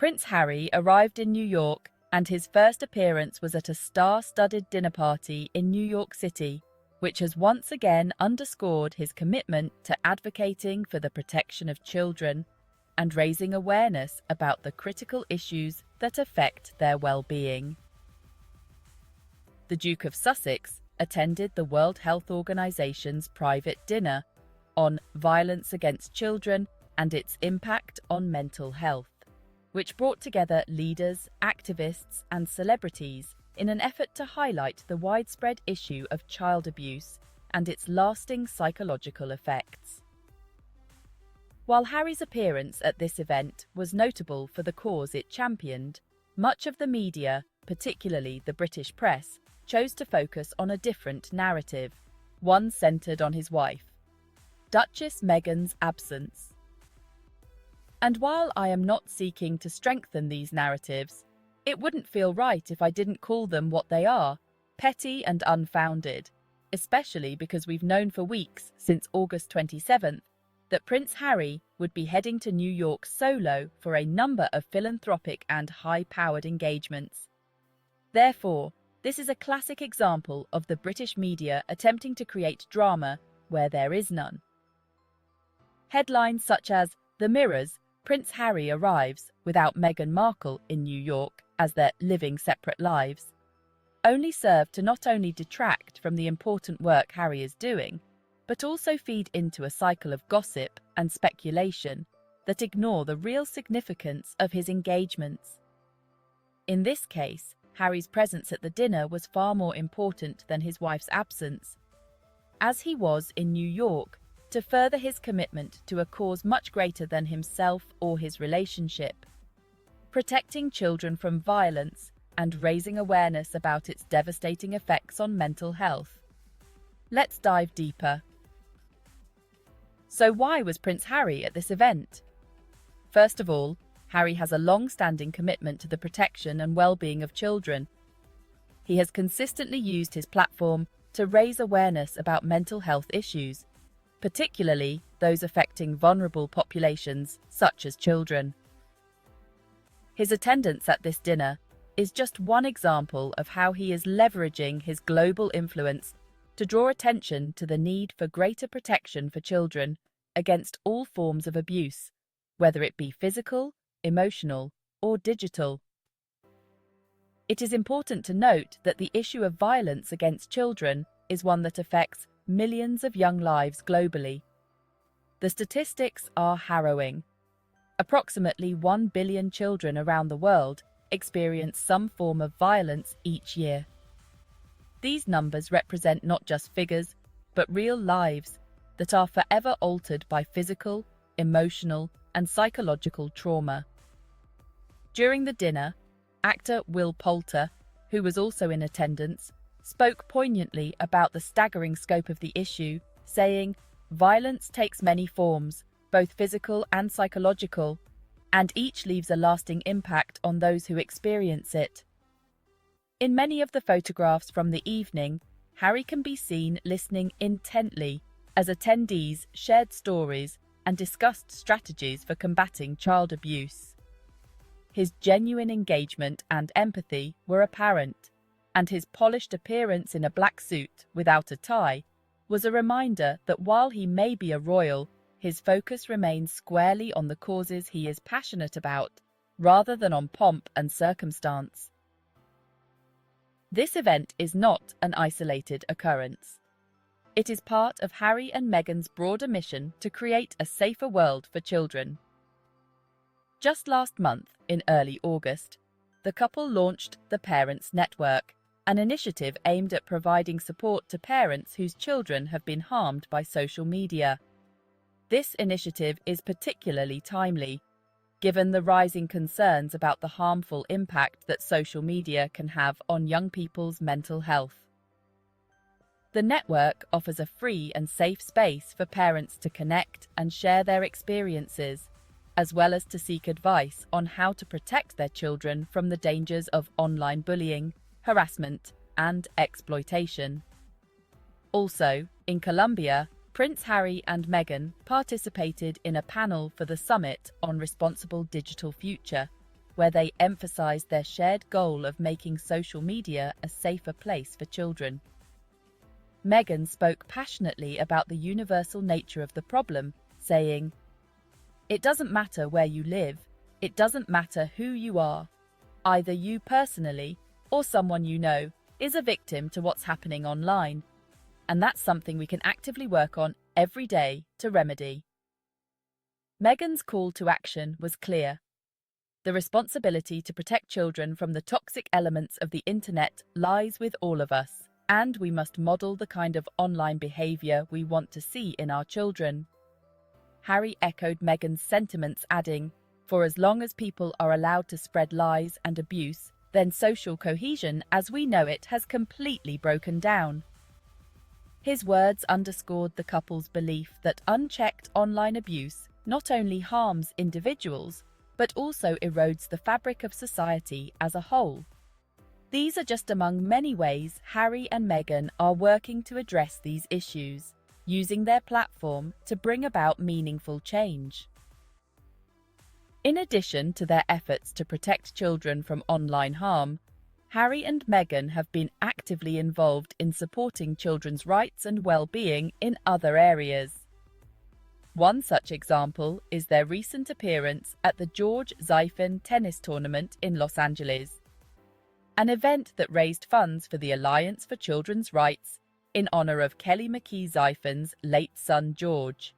Prince Harry arrived in New York, and his first appearance was at a star-studded dinner party in New York City, which has once again underscored his commitment to advocating for the protection of children and raising awareness about the critical issues that affect their well-being. The Duke of Sussex attended the World Health Organization's private dinner on violence against children and its impact on mental health, which brought together leaders, activists, and celebrities in an effort to highlight the widespread issue of child abuse and its lasting psychological effects. While Harry's appearance at this event was notable for the cause it championed, much of the media, particularly the British press, chose to focus on a different narrative, one centered on his wife, Duchess Meghan's absence. And while I am not seeking to strengthen these narratives, it wouldn't feel right if I didn't call them what they are, petty and unfounded, especially because we've known for weeks since August 27th that Prince Harry would be heading to New York solo for a number of philanthropic and high-powered engagements. Therefore, this is a classic example of the British media attempting to create drama where there is none. Headlines such as "The Mirror's Prince Harry arrives without Meghan Markle in New York as they're living separate lives" only serve to not only detract from the important work Harry is doing, but also feed into a cycle of gossip and speculation that ignore the real significance of his engagements. In this case, Harry's presence at the dinner was far more important than his wife's absence, as he was in New York to further his commitment to a cause much greater than himself or his relationship, protecting children from violence and raising awareness about its devastating effects on mental health. Let's dive deeper. So why was Prince Harry at this event? First of all, Harry has a long-standing commitment to the protection and well-being of children. He has consistently used his platform to raise awareness about mental health issues, particularly those affecting vulnerable populations such as children. His attendance at this dinner is just one example of how he is leveraging his global influence to draw attention to the need for greater protection for children against all forms of abuse, whether it be physical, emotional, or digital. It is important to note that the issue of violence against children is one that affects millions of young lives globally. The statistics are harrowing. Approximately 1 billion children around the world experience some form of violence each year. These numbers represent not just figures, but real lives that are forever altered by physical, emotional, and psychological trauma. During the dinner, actor Will Poulter, who was also in attendance, spoke poignantly about the staggering scope of the issue, saying, "Violence takes many forms, both physical and psychological, and each leaves a lasting impact on those who experience it." In many of the photographs from the evening, Harry can be seen listening intently as attendees shared stories and discussed strategies for combating child abuse. His genuine engagement and empathy were apparent, and his polished appearance in a black suit without a tie was a reminder that while he may be a royal, his focus remains squarely on the causes he is passionate about, rather than on pomp and circumstance. This event is not an isolated occurrence. It is part of Harry and Meghan's broader mission to create a safer world for children. Just last month, in early August, the couple launched the Parents Network, an initiative aimed at providing support to parents whose children have been harmed by social media. This initiative is particularly timely, given the rising concerns about the harmful impact that social media can have on young people's mental health. The network offers a free and safe space for parents to connect and share their experiences, as well as to seek advice on how to protect their children from the dangers of online bullying, harassment, and exploitation. Also, in Colombia, Prince Harry and Meghan participated in a panel for the Summit on Responsible Digital Future, where they emphasized their shared goal of making social media a safer place for children. Meghan spoke passionately about the universal nature of the problem, saying, "It doesn't matter where you live, it doesn't matter who you are. Either you personally, or someone you know, is a victim to what's happening online. And that's something we can actively work on every day to remedy." Meghan's call to action was clear. The responsibility to protect children from the toxic elements of the internet lies with all of us, and we must model the kind of online behavior we want to see in our children. Harry echoed Meghan's sentiments, adding, "For as long as people are allowed to spread lies and abuse, then social cohesion as we know it has completely broken down." His words underscored the couple's belief that unchecked online abuse not only harms individuals, but also erodes the fabric of society as a whole. These are just among many ways Harry and Meghan are working to address these issues, using their platform to bring about meaningful change. In addition to their efforts to protect children from online harm, Harry and Meghan have been actively involved in supporting children's rights and well-being in other areas. One such example is their recent appearance at the George Zyfin tennis tournament in Los Angeles, an event that raised funds for the Alliance for Children's Rights in honor of Kelly McKee Zyfin's late son George.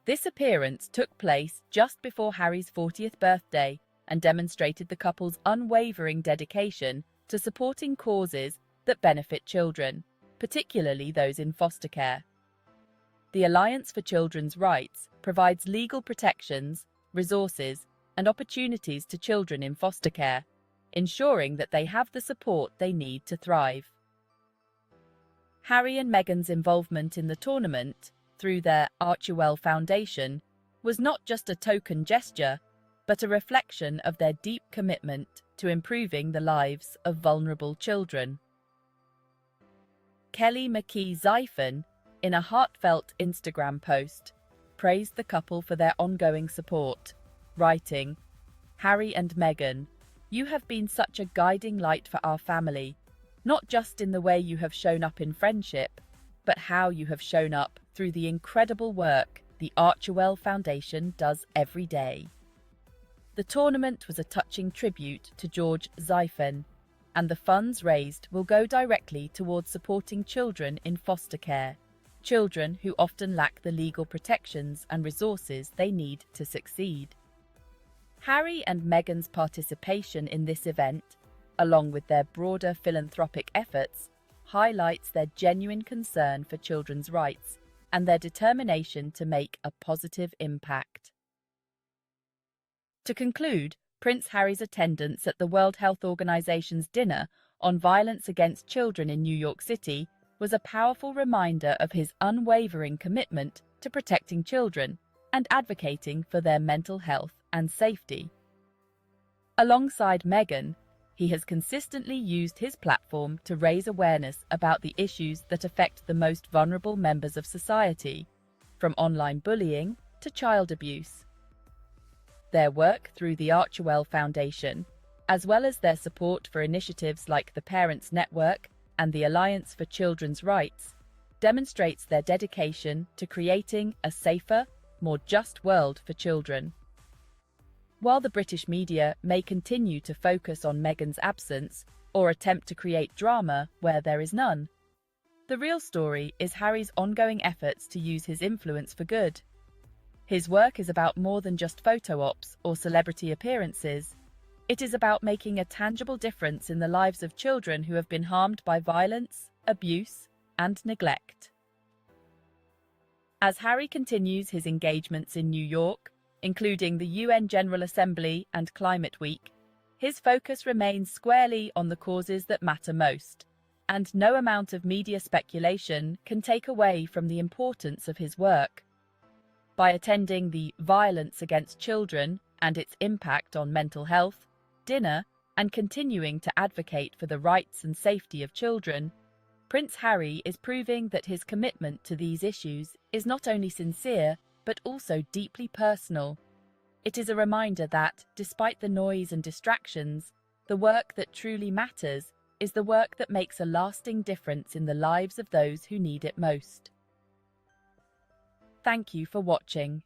This appearance took place just before Harry's 40th birthday and demonstrated the couple's unwavering dedication to supporting causes that benefit children, particularly those in foster care. The Alliance for Children's Rights provides legal protections, resources, and opportunities to children in foster care, ensuring that they have the support they need to thrive. Harry and Meghan's involvement in the tournament, through their Archewell Foundation, was not just a token gesture, but a reflection of their deep commitment to improving the lives of vulnerable children. Kelly McKee Zyfin, in a heartfelt Instagram post, praised the couple for their ongoing support, writing, "Harry and Meghan, you have been such a guiding light for our family, not just in the way you have shown up in friendship, but how you have shown up through the incredible work the Archewell Foundation does every day." The tournament was a touching tribute to George Zyfin, and the funds raised will go directly towards supporting children in foster care, children who often lack the legal protections and resources they need to succeed. Harry and Meghan's participation in this event, along with their broader philanthropic efforts, highlights their genuine concern for children's rights and their determination to make a positive impact. To conclude, Prince Harry's attendance at the World Health Organization's dinner on violence against children in New York City was a powerful reminder of his unwavering commitment to protecting children and advocating for their mental health and safety. Alongside Meghan, he has consistently used his platform to raise awareness about the issues that affect the most vulnerable members of society, from online bullying to child abuse. Their work through the Archewell Foundation, as well as their support for initiatives like the Parents Network and the Alliance for Children's Rights, demonstrates their dedication to creating a safer, more just world for children. While the British media may continue to focus on Meghan's absence or attempt to create drama where there is none, the real story is Harry's ongoing efforts to use his influence for good. His work is about more than just photo ops or celebrity appearances. It is about making a tangible difference in the lives of children who have been harmed by violence, abuse, and neglect. As Harry continues his engagements in New York, including the UN General Assembly and Climate Week, his focus remains squarely on the causes that matter most, and no amount of media speculation can take away from the importance of his work. By attending the Violence Against Children and its Impact on Mental Health dinner and continuing to advocate for the rights and safety of children, Prince Harry is proving that his commitment to these issues is not only sincere, but also deeply personal. It is a reminder that, despite the noise and distractions, the work that truly matters is the work that makes a lasting difference in the lives of those who need it most. Thank you for watching.